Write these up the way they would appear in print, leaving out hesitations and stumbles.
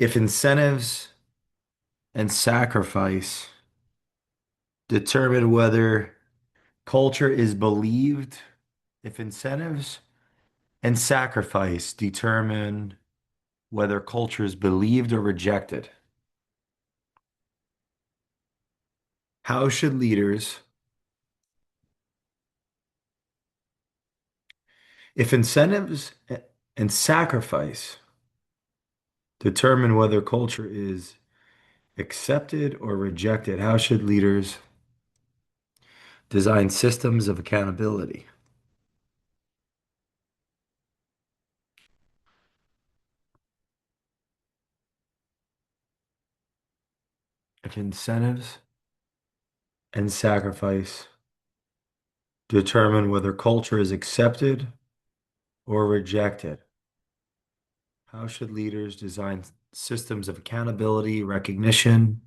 If incentives and sacrifice determine whether culture is believed, if incentives and sacrifice determine whether culture is believed or rejected, how should leaders, if incentives and sacrifice determine whether culture is accepted or rejected, how should leaders design systems of accountability? If incentives and sacrifice determine whether culture is accepted or rejected, how should leaders design systems of accountability, recognition,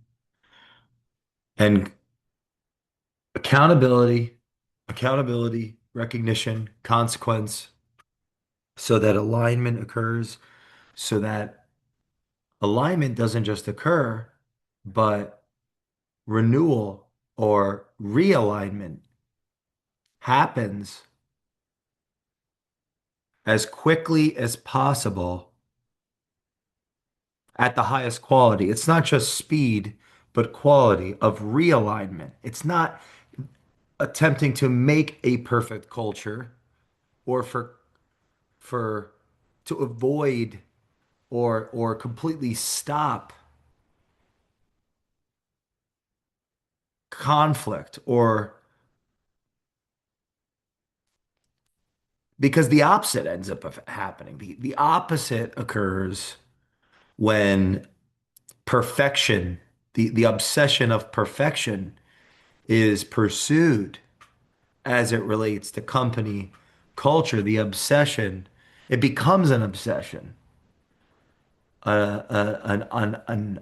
and accountability, recognition, consequence, so that alignment occurs, so that alignment doesn't just occur, but renewal or realignment happens as quickly as possible at the highest quality. It's not just speed, but quality of realignment. It's not attempting to make a perfect culture or for to avoid or completely stop conflict or because the opposite ends up happening. The opposite occurs when perfection, the obsession of perfection is pursued as it relates to company culture, the obsession, it becomes an obsession, an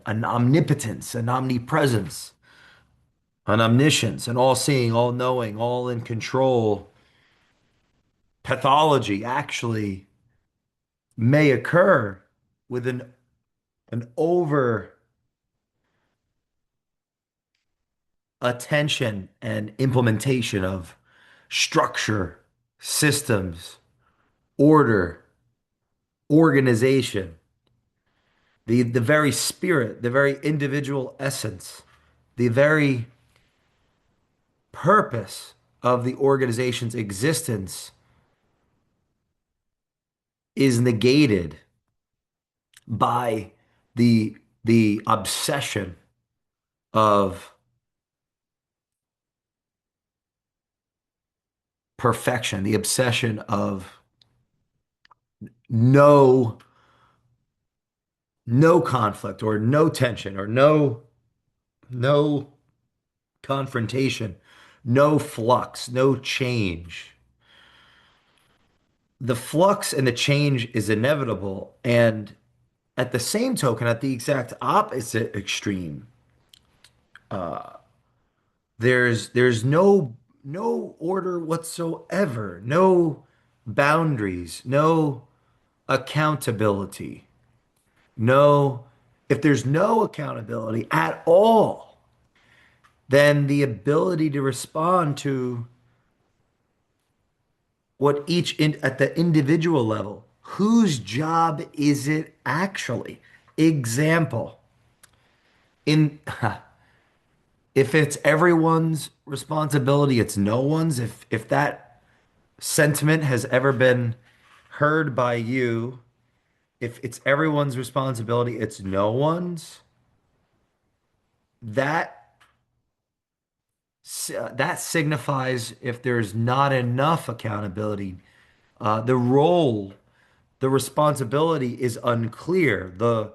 omnipotence, an omnipresence, an omniscience, an all-seeing, all-knowing, all in control pathology actually may occur with an over attention and implementation of structure, systems, order, organization, the very spirit, the very individual essence, the very purpose of the organization's existence is negated by the obsession of perfection, the obsession of no no conflict or no tension or no confrontation, no flux, no change. The flux and the change is inevitable, and at the same token, at the exact opposite extreme, there's no order whatsoever, no boundaries, no accountability, no if there's no accountability at all, then the ability to respond to what each at the individual level, whose job is it actually? Example, in if it's everyone's responsibility, it's no one's. If that sentiment has ever been heard by you, if it's everyone's responsibility, it's no one's. That that signifies if there's not enough accountability, the role, the responsibility is unclear. The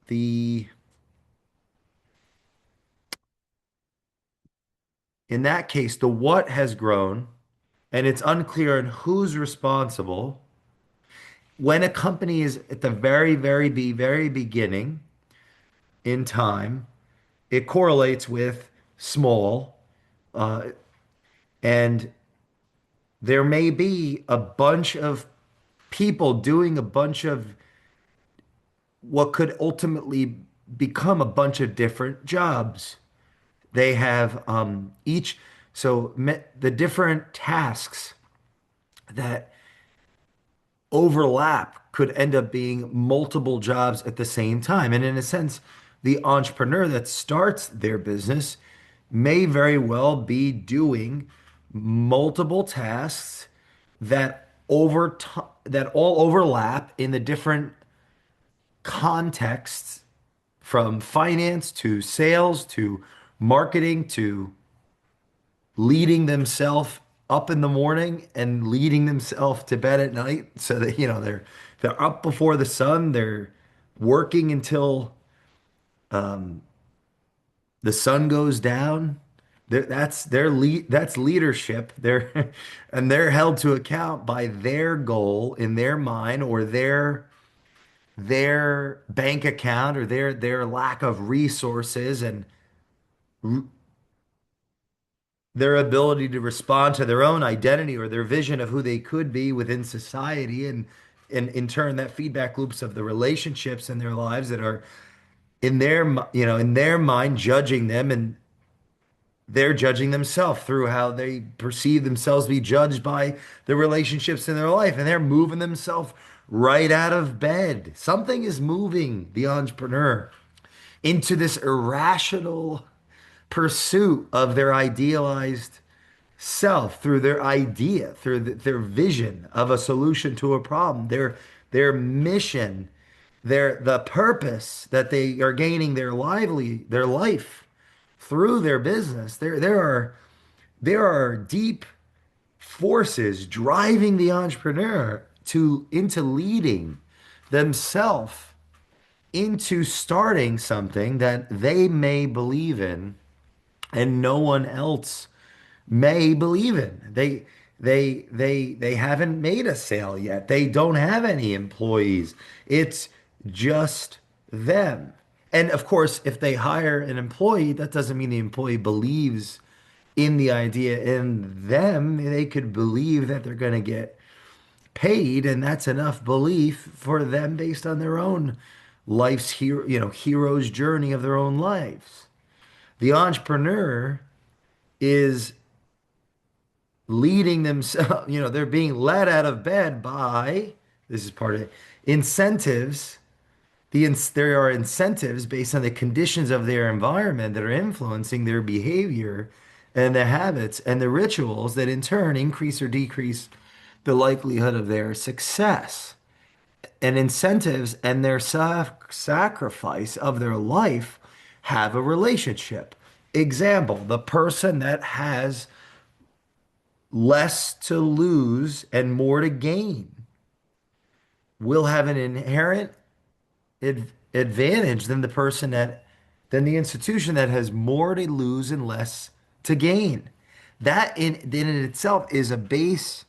the in that case, the what has grown, and it's unclear on who's responsible. When a company is at the very beginning in time, it correlates with small, uh, and there may be a bunch of people doing a bunch of what could ultimately become a bunch of different jobs. They have each, so the different tasks that overlap could end up being multiple jobs at the same time. And in a sense, the entrepreneur that starts their business may very well be doing multiple tasks that all overlap in the different contexts, from finance to sales to marketing to leading themselves up in the morning and leading themselves to bed at night, so that they're up before the sun, they're working until the sun goes down. That's their that's leadership. They're and they're held to account by their goal in their mind, or their bank account, or their lack of resources, and their ability to respond to their own identity or their vision of who they could be within society, and in turn that feedback loops of the relationships in their lives that are in their mind judging them, and they're judging themselves through how they perceive themselves to be judged by the relationships in their life, and they're moving themselves right out of bed. Something is moving the entrepreneur into this irrational pursuit of their idealized self, through their idea, through their vision of a solution to a problem, their mission, the purpose that they are gaining their life through their business. There are deep forces driving the entrepreneur to into leading themselves into starting something that they may believe in and no one else may believe in. They haven't made a sale yet. They don't have any employees. It's just them. And of course, if they hire an employee, that doesn't mean the employee believes in the idea in them. They could believe that they're going to get paid, and that's enough belief for them based on their own life's hero's journey of their own lives. The entrepreneur is leading themselves, they're being led out of bed by, this is part of it, incentives. There are incentives based on the conditions of their environment that are influencing their behavior and the habits and the rituals that in turn increase or decrease the likelihood of their success. And incentives and their sacrifice of their life have a relationship. Example, the person that has less to lose and more to gain will have an inherent advantage than the institution that has more to lose and less to gain. That in itself is a base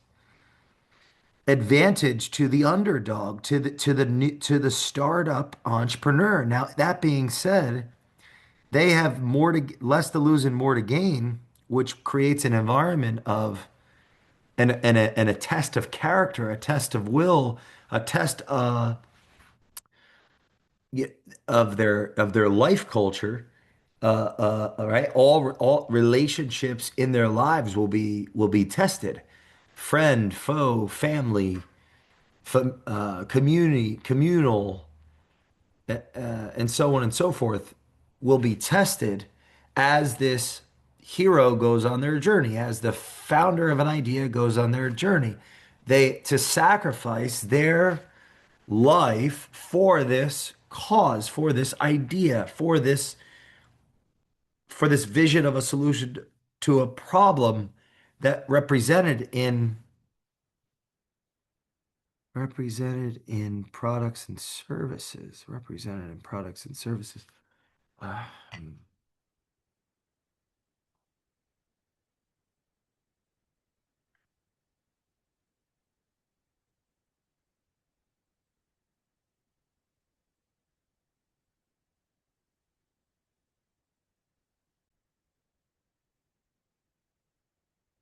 advantage to the underdog, to the startup entrepreneur. Now, that being said, they have less to lose and more to gain, which creates an environment of and a test of character, a test of will, a test of their life culture. All right, all relationships in their lives will be tested. Friend, foe, family, community, communal, and so on and so forth will be tested as this hero goes on their journey, as the founder of an idea goes on their journey. They to sacrifice their life for this cause, for this idea, for this vision of a solution to a problem that represented in products and services. Ah,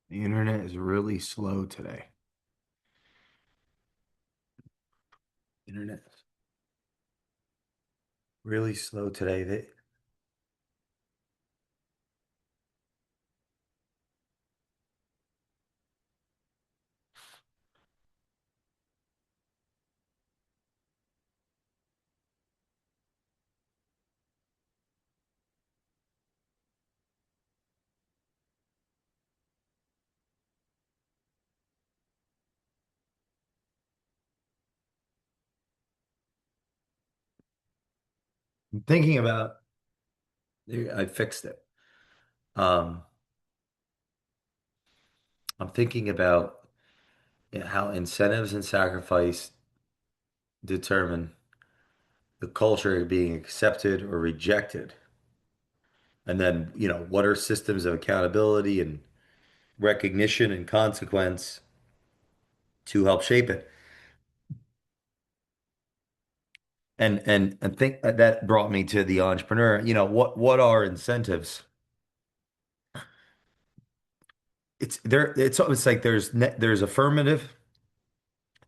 the internet is really slow today. Internet. Really slow today. I'm thinking about, I fixed it. Um, I'm thinking about how incentives and sacrifice determine the culture being accepted or rejected. And then, what are systems of accountability and recognition and consequence to help shape it? And think that brought me to the entrepreneur. What are incentives? It's like there's affirmative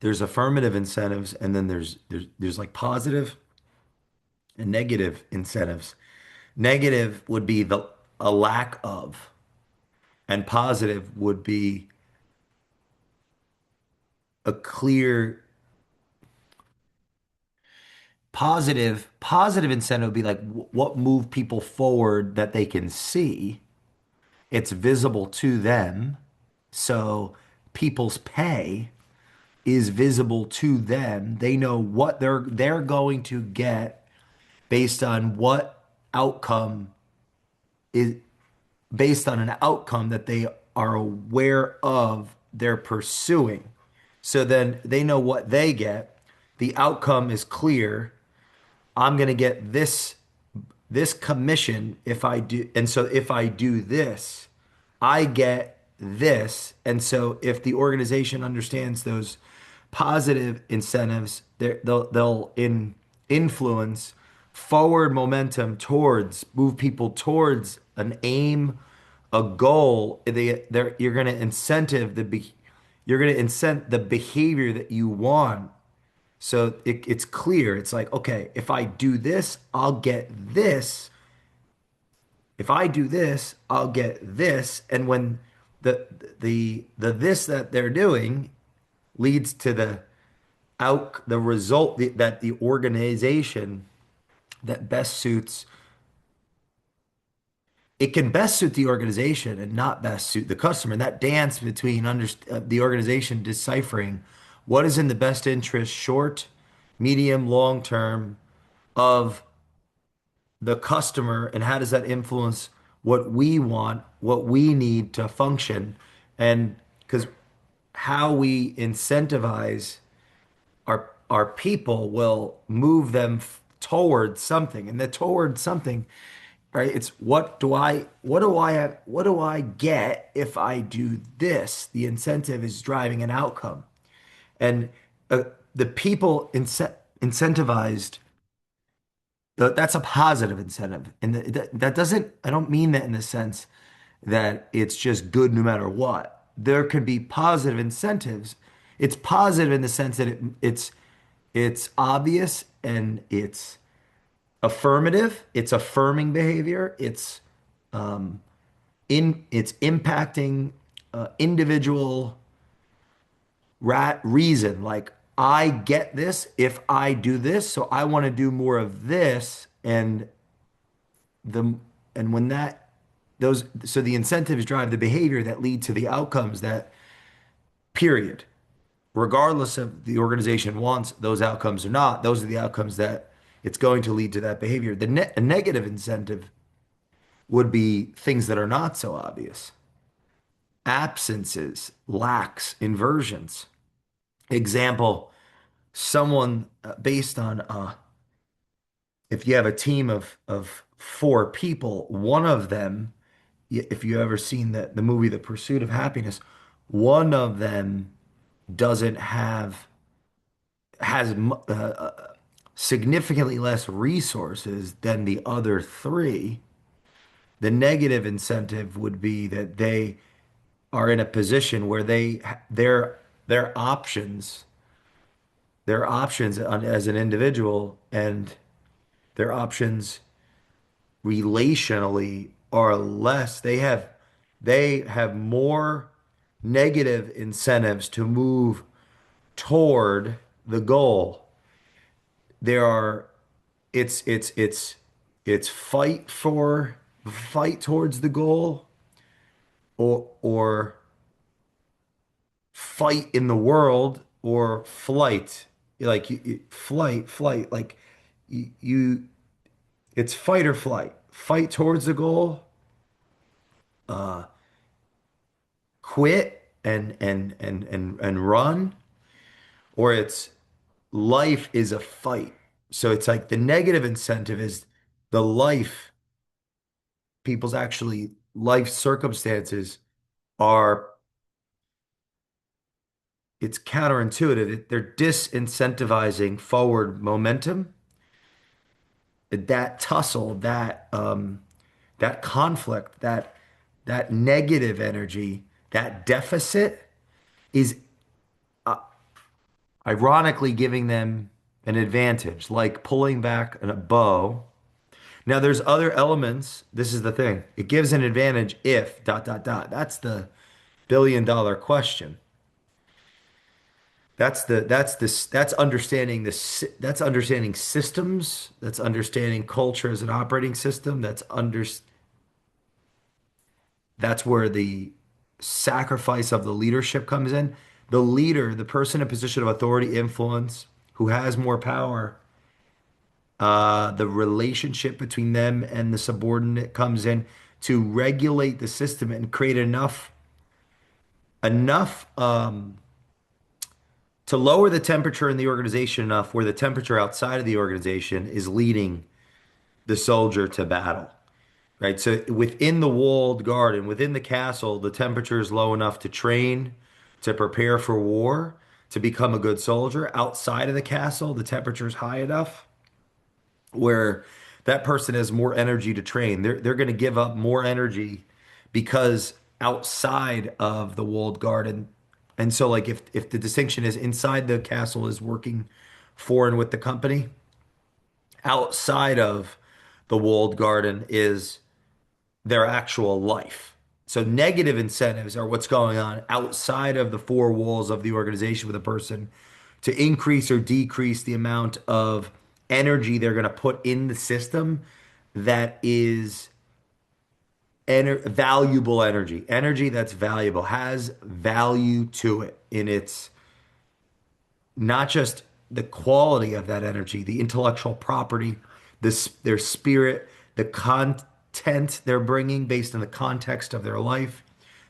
incentives, and then there's like positive and negative incentives. Negative would be the a lack of, and positive would be a clear positive incentive would be like what move people forward that they can see. It's visible to them. So people's pay is visible to them. They know what they're going to get based on what outcome is based on an outcome that they are aware of they're pursuing. So then they know what they get. The outcome is clear. I'm going to get this commission if I do. And so if I do this, I get this. And so if the organization understands those positive incentives, they'll influence forward momentum towards, move people towards an aim, a goal. You're going to you're going to incent the behavior that you want, so it's clear. It's like, okay, if I do this, I'll get this. If I do this, I'll get this. And when the this that they're doing leads to the result that the organization that best suits, it can best suit the organization and not best suit the customer. And that dance between the organization deciphering what is in the best interest, short, medium, long term, of the customer, and how does that influence what we want, what we need to function. And because how we incentivize our people will move them towards something, and the towards something, right? It's what do I get if I do this? The incentive is driving an outcome. And the people incentivized, that's a positive incentive. And that doesn't, I don't mean that in the sense that it's just good no matter what. There could be positive incentives. It's positive in the sense that it's obvious and it's affirmative, it's affirming behavior, it's impacting individual reason. Like, I get this if I do this, so I want to do more of this. The and when that those so the incentives drive the behavior that lead to the outcomes that, period, regardless of the organization wants those outcomes or not, those are the outcomes that it's going to lead to that behavior. A negative incentive would be things that are not so obvious: absences, lacks, inversions. Example, someone based on if you have a team of four people, one of them, if you ever seen the movie The Pursuit of Happiness, one of them doesn't have has significantly less resources than the other three. The negative incentive would be that they are in a position where their options as an individual and Their options relationally are less. They have more negative incentives to move toward the goal. There are it's fight towards the goal or fight in the world or flight. Like flight like you it's fight or flight. Fight towards the goal, quit and run, or it's life is a fight. So it's like the negative incentive is the life, people's actually life circumstances are, it's counterintuitive. They're disincentivizing forward momentum. That tussle, that conflict, that negative energy, that deficit is ironically giving them an advantage, like pulling back a bow. Now, there's other elements. This is the thing. It gives an advantage if dot dot dot. That's the billion-dollar question. That's understanding that's understanding systems. That's understanding culture as an operating system. That's where the sacrifice of the leadership comes in. The leader, the person in position of authority, influence, who has more power, the relationship between them and the subordinate comes in to regulate the system and create enough to lower the temperature in the organization enough where the temperature outside of the organization is leading the soldier to battle. Right. So within the walled garden, within the castle, the temperature is low enough to train, to prepare for war, to become a good soldier. Outside of the castle, the temperature is high enough where that person has more energy to train. They're going to give up more energy because outside of the walled garden. And so like if the distinction is inside the castle is working for and with the company, outside of the walled garden is their actual life. So negative incentives are what's going on outside of the four walls of the organization with a person to increase or decrease the amount of energy they're going to put in the system that is valuable energy. Energy that's valuable, has value to it in its not just the quality of that energy, the intellectual property, their spirit, the content they're bringing based on the context of their life,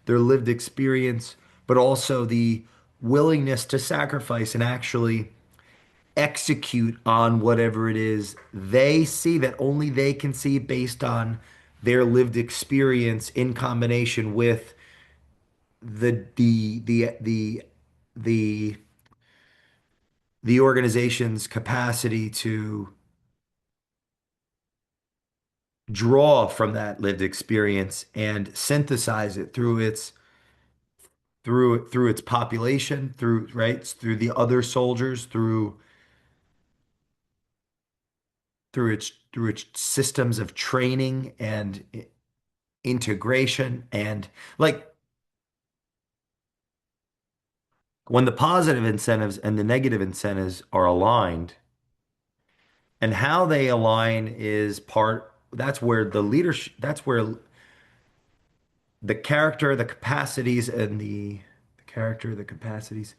their lived experience, but also the willingness to sacrifice and actually execute on whatever it is they see that only they can see based on their lived experience in combination with the the the organization's capacity to draw from that lived experience and synthesize it through its population, through right, through the other soldiers, through its systems of training and integration. And like when the positive incentives and the negative incentives are aligned, and how they align is part, that's where the leadership, that's where the character, the capacities, and the character, the capacities,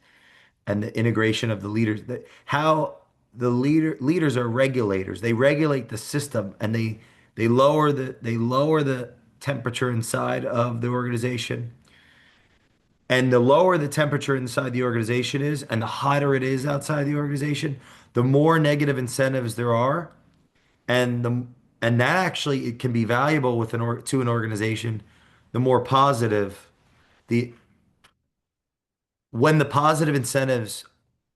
and the integration of the leaders. How the leaders are regulators. They regulate the system, and they lower the temperature inside of the organization. And the lower the temperature inside the organization is, and the hotter it is outside the organization, the more negative incentives there are, and the and that actually it can be valuable with to an organization. The more positive the when the positive incentives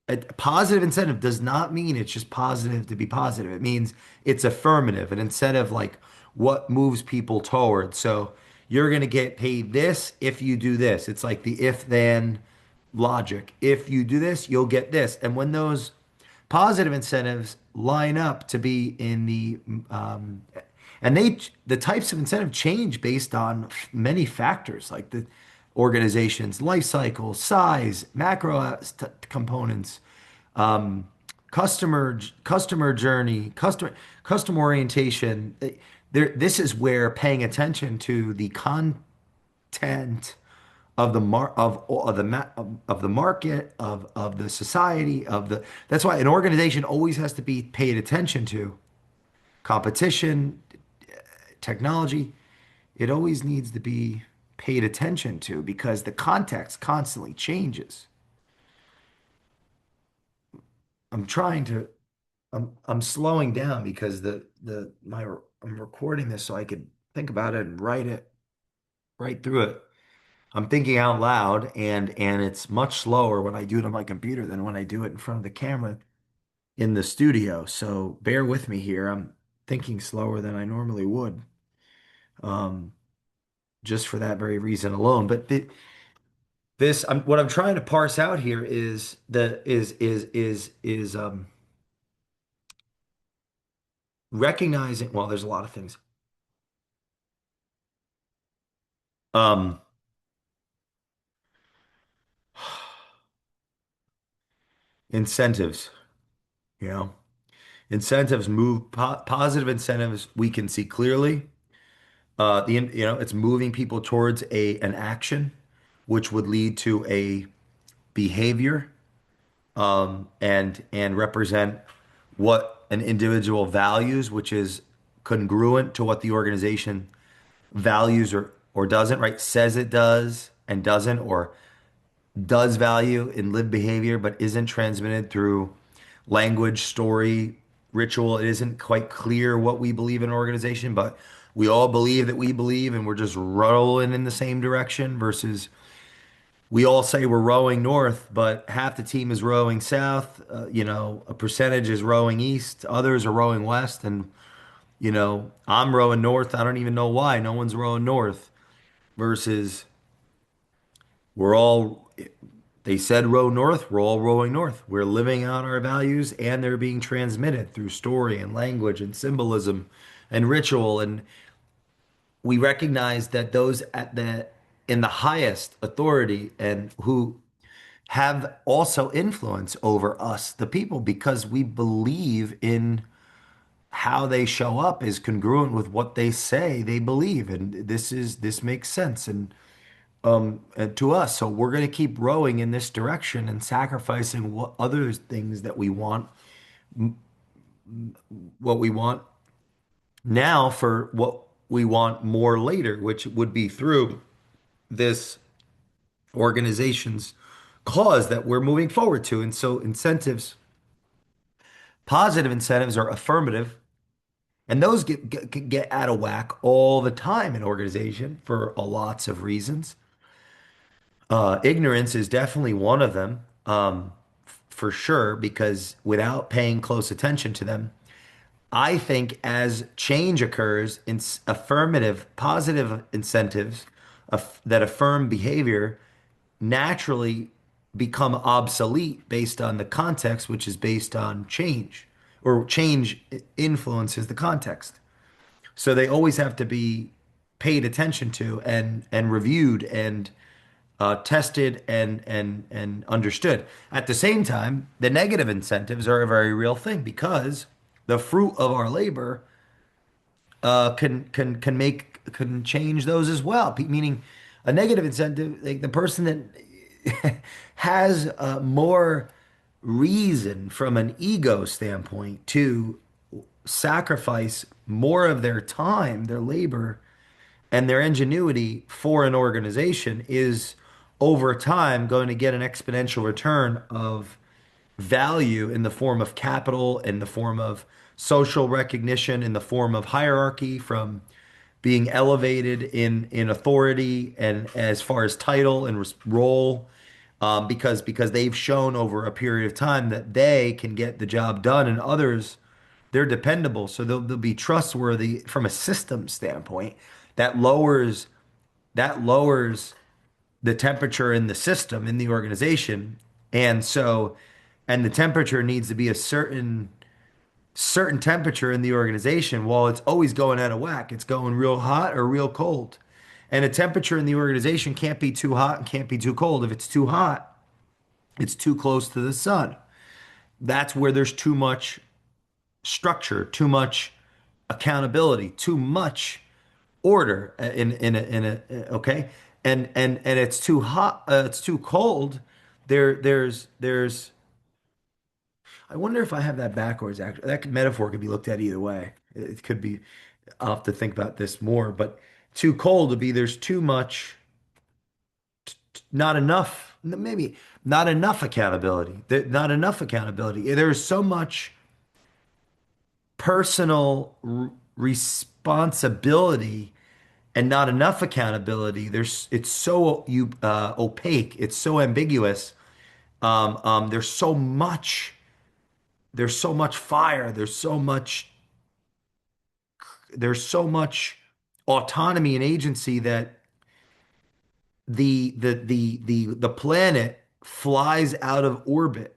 a positive incentive does not mean it's just positive to be positive. It means it's affirmative, an incentive like what moves people toward. So you're going to get paid this if you do this. It's like the if then logic. If you do this, you'll get this. And when those Positive incentives line up to be in um, and the types of incentive change based on many factors like the organization's life cycle, size, macro components, um, customer journey, customer orientation. This is where paying attention to the content of the of the market of the society of the that's why an organization always has to be paid attention to competition, technology. It always needs to be paid attention to because the context constantly changes. I'm trying to I'm slowing down because the my I'm recording this so I could think about it and write it right through it. I'm thinking out loud and it's much slower when I do it on my computer than when I do it in front of the camera in the studio. So bear with me here. I'm thinking slower than I normally would, um, just for that very reason alone. But what I'm trying to parse out here is recognizing. Well, there's a lot of things. Um, incentives, you know, incentives move positive incentives. We can see clearly. It's moving people towards a an action, which would lead to a behavior, and represent what an individual values, which is congruent to what the organization values or doesn't, right? Says it does and doesn't, or does value in lived behavior, but isn't transmitted through language, story, ritual. It isn't quite clear what we believe in an organization, but we all believe that we believe, and we're just rolling in the same direction versus we all say we're rowing north, but half the team is rowing south. A percentage is rowing east, others are rowing west, and I'm rowing north. I don't even know why. No one's rowing north versus we're all, they said row north, we're all rowing north. We're living out our values and they're being transmitted through story and language and symbolism and ritual. And we recognize that those in the highest authority and who have also influence over us, the people, because we believe in how they show up is congruent with what they say they believe. And this makes sense. And to us. So we're going to keep rowing in this direction and sacrificing what other things that what we want now for what we want more later, which would be through this organization's cause that we're moving forward to. And so positive incentives are affirmative, and those get out of whack all the time in organization for lots of reasons. Ignorance is definitely one of them, for sure, because without paying close attention to them, I think as change occurs in affirmative, positive incentives that affirm behavior naturally become obsolete based on the context, which is based on change, or change influences the context. So they always have to be paid attention to and reviewed and tested and understood. At the same time, the negative incentives are a very real thing because the fruit of our labor can change those as well. Meaning, a negative incentive, like the person that has more reason from an ego standpoint to sacrifice more of their time, their labor, and their ingenuity for an organization is over time going to get an exponential return of value in the form of capital, in the form of social recognition, in the form of hierarchy from being elevated in authority and as far as title and role, because they've shown over a period of time that they can get the job done, and others, they're dependable, so they'll be trustworthy from a system standpoint. That lowers that lowers the temperature in the system in the organization, and so and the temperature needs to be a certain temperature in the organization. Well, it's always going out of whack. It's going real hot or real cold. And a temperature in the organization can't be too hot and can't be too cold. If it's too hot, it's too close to the sun. That's where there's too much structure, too much accountability, too much order in a okay, and it's too hot, it's too cold. There's I wonder if I have that backwards. Actually, that metaphor could be looked at either way. It could be. I'll have to think about this more. But too cold to be there's too much, not enough, maybe not enough accountability. Not enough accountability. There's so much personal responsibility and not enough accountability. It's so opaque. It's so ambiguous. There's so much. There's so much fire. There's so much autonomy and agency that the planet flies out of orbit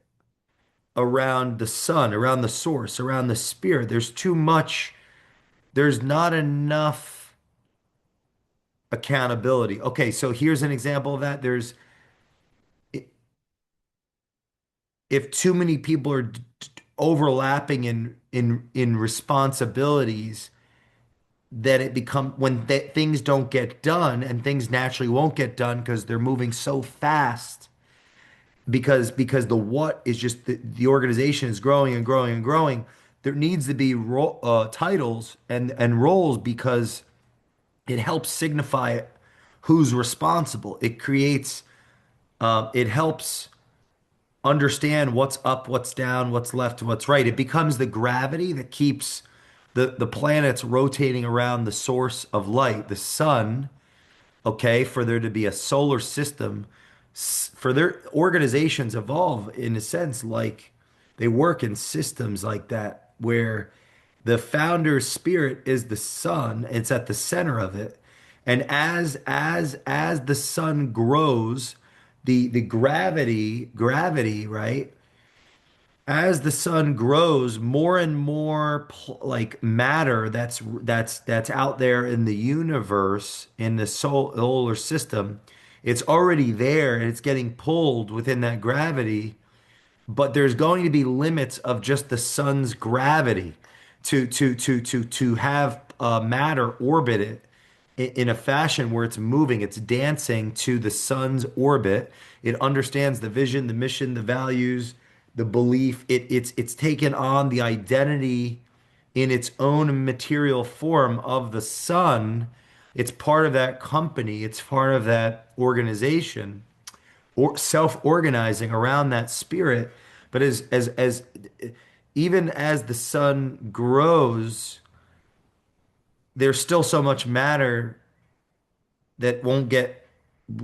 around the sun, around the source, around the spirit. There's too much, there's not enough accountability. Okay, so here's an example of that. If too many people are overlapping in responsibilities, that it become when things don't get done, and things naturally won't get done because they're moving so fast, because the what is just the organization is growing and growing and growing. There needs to be titles and roles, because it helps signify who's responsible. It helps understand what's up, what's down, what's left, what's right. It becomes the gravity that keeps the planets rotating around the source of light, the sun. Okay, for there to be a solar system, for their organizations evolve in a sense like they work in systems like that, where the founder's spirit is the sun. It's at the center of it. And as the sun grows, the gravity, right? As the sun grows, more and more like matter that's out there in the universe, in the solar system, it's already there and it's getting pulled within that gravity. But there's going to be limits of just the sun's gravity to have matter orbit it in a fashion where it's moving, it's dancing to the sun's orbit. It understands the vision, the mission, the values, the belief. It's taken on the identity in its own material form of the sun. It's part of that company. It's part of that organization, or self-organizing around that spirit. But as even as the sun grows, there's still so much matter that won't get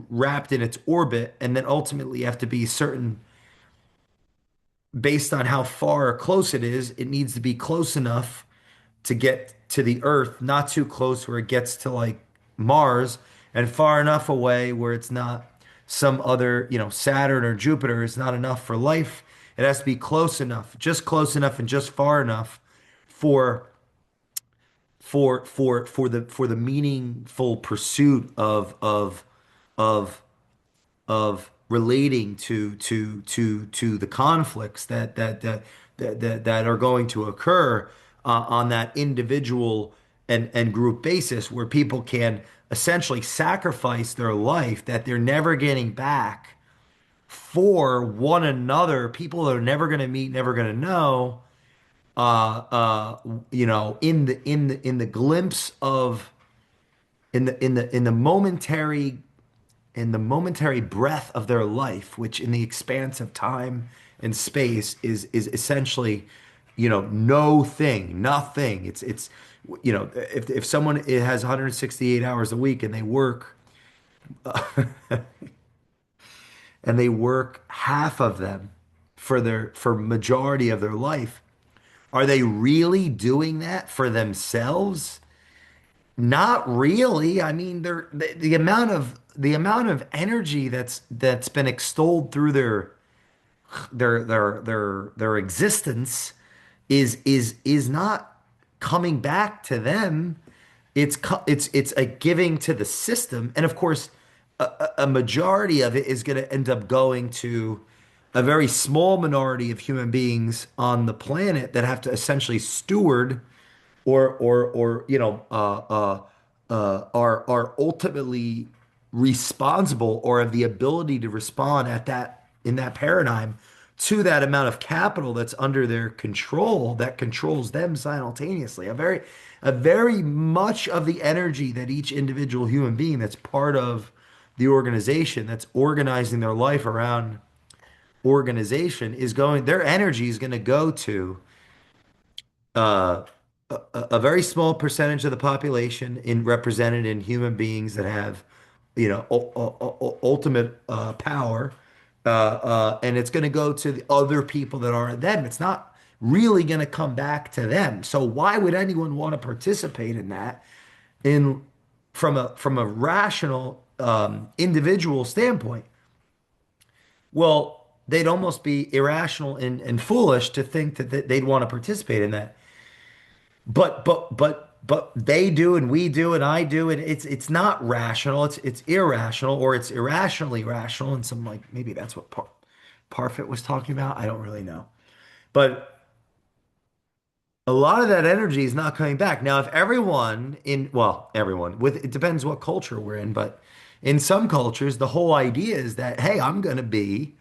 wrapped in its orbit, and then ultimately have to be certain, based on how far or close it is. It needs to be close enough to get to the Earth, not too close where it gets to like Mars, and far enough away where it's not some other, Saturn or Jupiter is not enough for life. It has to be close enough and just far enough for for the meaningful pursuit of of relating to the conflicts that are going to occur on that individual and group basis, where people can essentially sacrifice their life that they're never getting back for one another, people that are never going to meet, never going to know, in the glimpse of in the momentary breath of their life, which in the expanse of time and space is essentially, no thing, nothing. If someone has 168 hours a week, and they work half of them for majority of their life, are they really doing that for themselves? Not really. I mean, the amount of energy that's been extolled through their existence is not coming back to them. It's a giving to the system, and of course, a majority of it is going to end up going to a very small minority of human beings on the planet that have to essentially steward or are ultimately responsible or have the ability to respond at that in that paradigm to that amount of capital that's under their control that controls them simultaneously. A very much of the energy that each individual human being that's part of the organization that's organizing their life around organization is going, their energy is going to go to uh, a very small percentage of the population in represented in human beings that have, ultimate power, and it's going to go to the other people that aren't them. It's not really going to come back to them. So why would anyone want to participate in that? In from a rational individual standpoint, well, they'd almost be irrational and foolish to think that they'd want to participate in that. But they do and we do and I do and it's not rational. It's irrational or it's irrationally rational. And some like maybe that's what Parfit was talking about. I don't really know. But a lot of that energy is not coming back. Now, if everyone in, well, everyone with, it depends what culture we're in, but in some cultures, the whole idea is that, hey, I'm going to be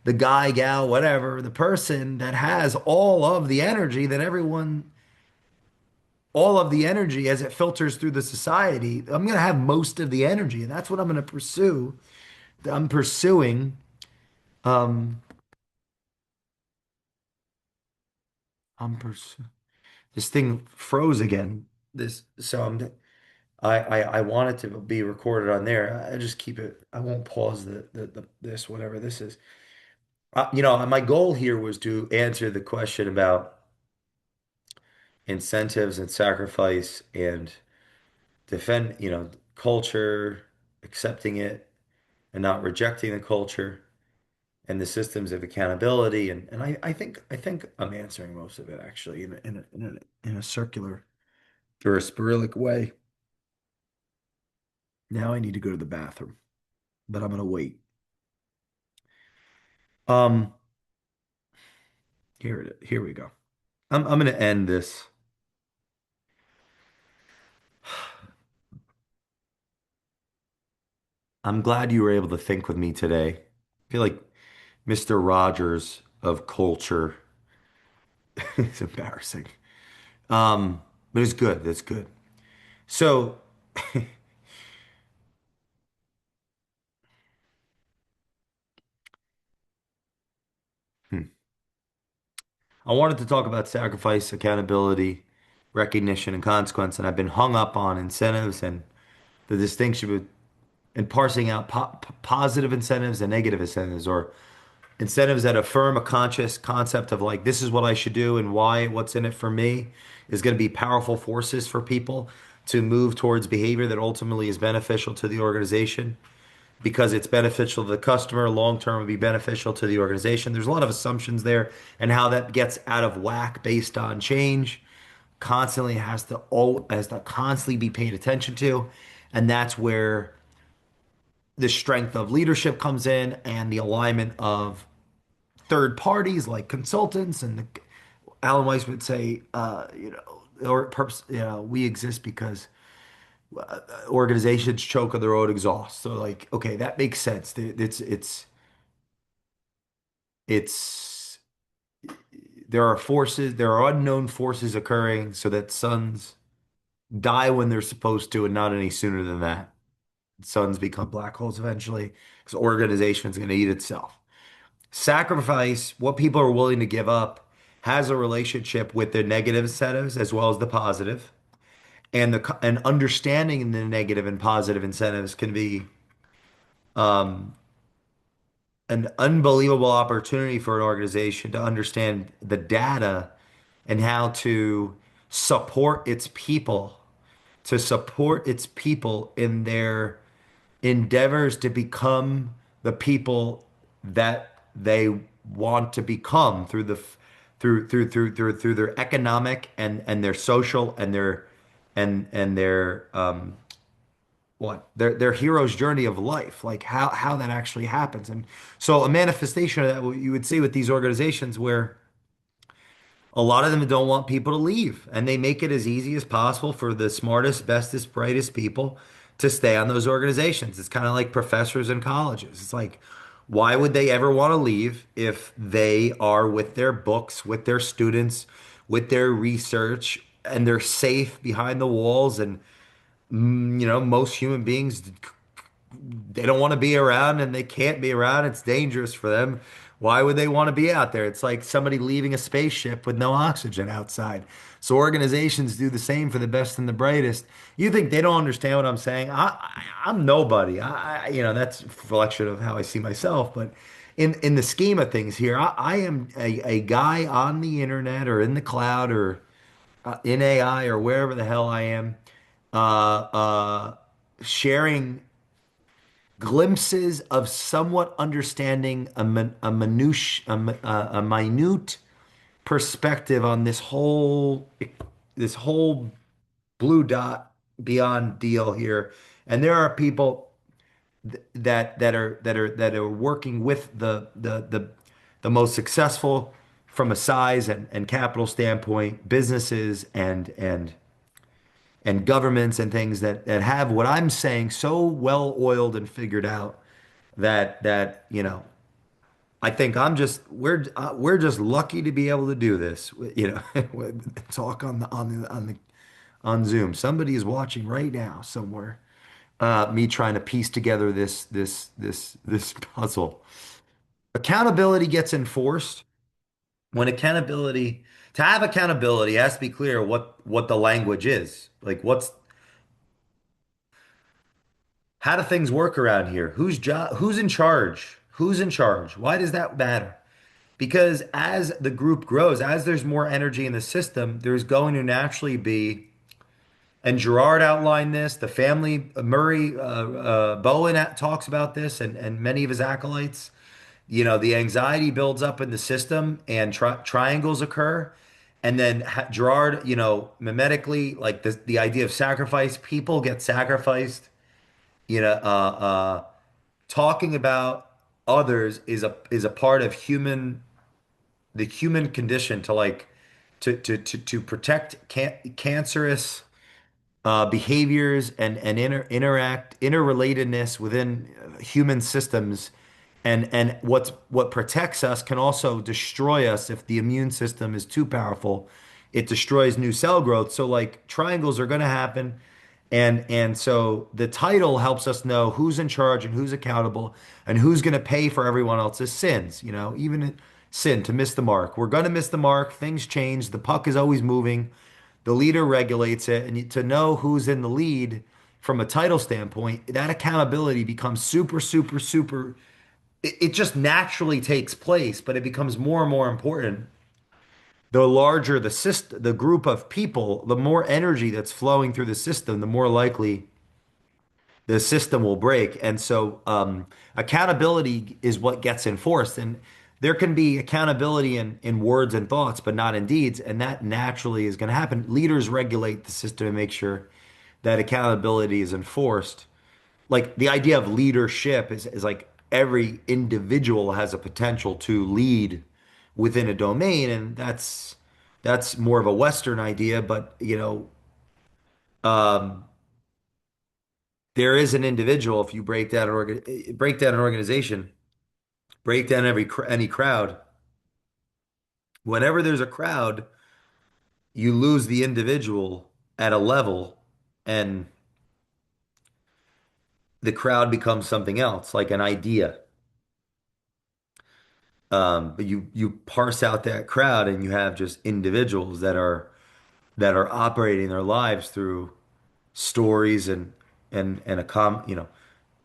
the guy, gal, whatever, the person that has all of the energy as it filters through the society. I'm going to have most of the energy, and that's what I'm going to pursue. I'm pursuing. Um, I'm pursuing. This thing froze again. I want it to be recorded on there. I just keep it. I won't pause the this whatever this is. My goal here was to answer the question about incentives and sacrifice and defend, culture, accepting it and not rejecting the culture and the systems of accountability. And I think I'm answering most of it actually in a circular or a Cyrillic way. Now I need to go to the bathroom, but I'm gonna wait. Um, here we go. I'm gonna end this. I'm glad you were able to think with me today. I feel like Mr. Rogers of culture. It's embarrassing. But it's good. That's good. So, hmm, I wanted to talk about sacrifice, accountability, recognition, and consequence, and I've been hung up on incentives and the distinction and parsing out positive incentives and negative incentives, or incentives that affirm a conscious concept of like, this is what I should do and why, what's in it for me, is going to be powerful forces for people to move towards behavior that ultimately is beneficial to the organization because it's beneficial to the customer, long term would be beneficial to the organization. There's a lot of assumptions there and how that gets out of whack based on change. Constantly has to constantly be paid attention to. And that's where the strength of leadership comes in and the alignment of third parties like consultants and Alan Weiss would say, or purpose, we exist because organizations choke on their own exhaust. So like, okay, that makes sense. It's there are unknown forces occurring so that suns die when they're supposed to and not any sooner than that. Suns become black holes eventually because organization's going to eat itself. Sacrifice, what people are willing to give up, has a relationship with the negative incentives as well as the positive. And understanding the negative and positive incentives can be an unbelievable opportunity for an organization to understand the data and how to support its people in their endeavors to become the people that they want to become through the through their economic and their social and their what their hero's journey of life, like how that actually happens. And so a manifestation of that, what you would see with these organizations where a lot of them don't want people to leave, and they make it as easy as possible for the smartest, bestest, brightest people to stay on those organizations. It's kind of like professors in colleges. It's like, why would they ever want to leave if they are with their books, with their students, with their research, and they're safe behind the walls? And most human beings, they don't want to be around and they can't be around. It's dangerous for them. Why would they want to be out there? It's like somebody leaving a spaceship with no oxygen outside. So organizations do the same for the best and the brightest. You think they don't understand what I'm saying? I'm nobody. That's a reflection of how I see myself. But in the scheme of things here, I am a guy on the internet or in the cloud or in AI or wherever the hell I am, uh, sharing glimpses of somewhat understanding a minute perspective on this whole blue dot beyond deal here. And there are people that are working with the most successful from a size and capital standpoint, businesses and governments and things that have what I'm saying so well oiled and figured out that I think we're just lucky to be able to do this. Talk on Zoom. Somebody is watching right now somewhere. Me trying to piece together this puzzle. Accountability gets enforced when accountability to have accountability it has to be clear what the language is. Like how do things work around here? Who's in charge? Who's in charge? Why does that matter? Because as the group grows, as there's more energy in the system, there's going to naturally be, and Gerard outlined this, the family, Murray, Bowen talks about this, and many of his acolytes. The anxiety builds up in the system and triangles occur. And then Gerard, mimetically, like the idea of sacrifice, people get sacrificed. You know, uh, uh, Talking about others is a part of the human condition to like to protect cancerous behaviors and interrelatedness within human systems. And what protects us can also destroy us if the immune system is too powerful. It destroys new cell growth. So like triangles are going to happen. And so the title helps us know who's in charge and who's accountable and who's going to pay for everyone else's sins, even sin to miss the mark. We're going to miss the mark. Things change. The puck is always moving. The leader regulates it. And to know who's in the lead from a title standpoint, that accountability becomes super, super, super. It just naturally takes place, but it becomes more and more important the larger the system, the group of people, the more energy that's flowing through the system, the more likely the system will break. And so accountability is what gets enforced. And there can be accountability in words and thoughts, but not in deeds. And that naturally is going to happen. Leaders regulate the system to make sure that accountability is enforced. Like the idea of leadership is like every individual has a potential to lead within a domain. And that's more of a Western idea, but um, there is an individual. If you break down an organization, break down any crowd. Whenever there's a crowd, you lose the individual at a level, and the crowd becomes something else, like an idea. But you parse out that crowd, and you have just individuals that are operating their lives through stories and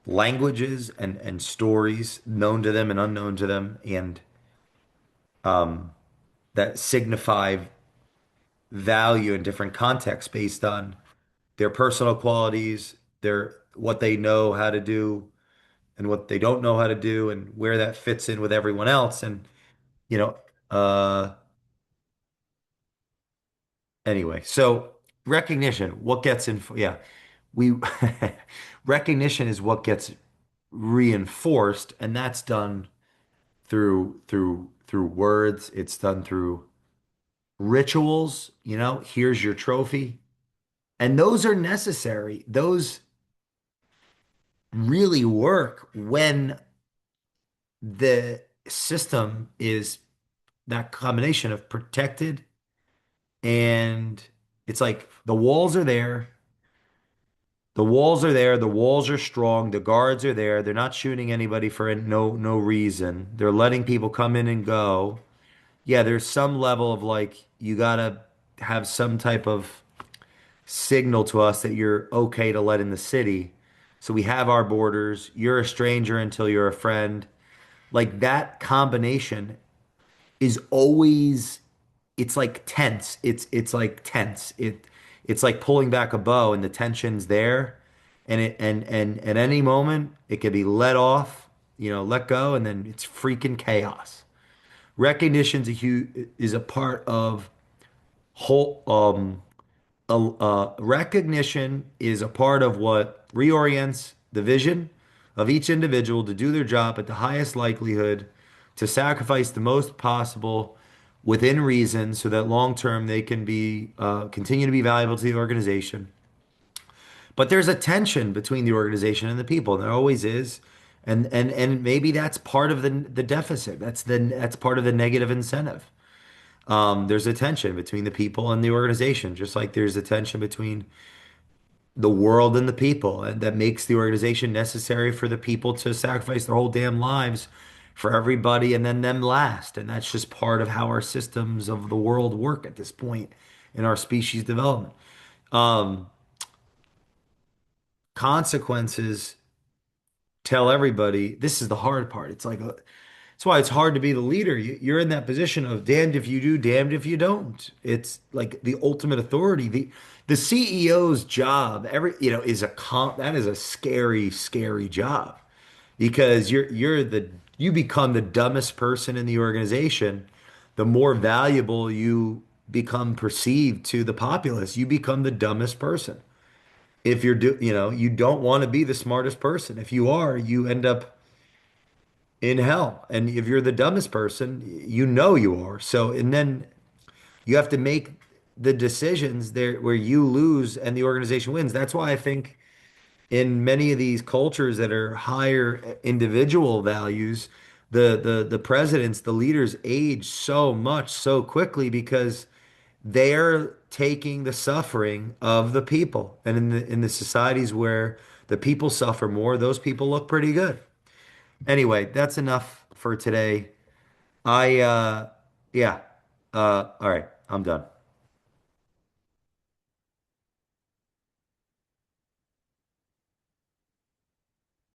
languages and stories known to them and unknown to them, and that signify value in different contexts based on their personal qualities, their what they know how to do and what they don't know how to do, and where that fits in with everyone else. And You know, uh, anyway, so recognition, what gets in, yeah, we recognition is what gets reinforced, and that's done through words. It's done through rituals, here's your trophy. And those are necessary. Those really work when the system is that combination of protected and it's like the walls are there. The walls are there. The walls are strong. The guards are there. They're not shooting anybody for no reason. They're letting people come in and go. Yeah, there's some level of like you gotta have some type of signal to us that you're okay to let in the city. So we have our borders. You're a stranger until you're a friend. Like that combination is always it's like tense. It's like tense. It's like pulling back a bow and the tension's there. And at any moment it could be let off, let go, and then it's freaking chaos. Recognition's a huge is a part of whole recognition is a part of what reorients the vision of each individual to do their job at the highest likelihood, to sacrifice the most possible within reason, so that long term they can be continue to be valuable to the organization. But there's a tension between the organization and the people, and there always is. And maybe that's part of the deficit. That's part of the negative incentive. There's a tension between the people and the organization, just like there's a tension between the world and the people, and that makes the organization necessary for the people to sacrifice their whole damn lives for everybody and then them last. And that's just part of how our systems of the world work at this point in our species development. Um, Consequences tell everybody this is the hard part. That's why it's hard to be the leader. You're in that position of damned if you do, damned if you don't. It's like the ultimate authority. The CEO's job, is that is a scary, scary job because you become the dumbest person in the organization. The more valuable you become perceived to the populace, you become the dumbest person. If you don't want to be the smartest person. If you are, you end up in hell. And if you're the dumbest person, you are. So, and then you have to make the decisions there where you lose and the organization wins. That's why I think in many of these cultures that are higher individual values, the presidents, the leaders age so much so quickly because they're taking the suffering of the people. And in the societies where the people suffer more, those people look pretty good. Anyway, that's enough for today. I yeah. All right, I'm done.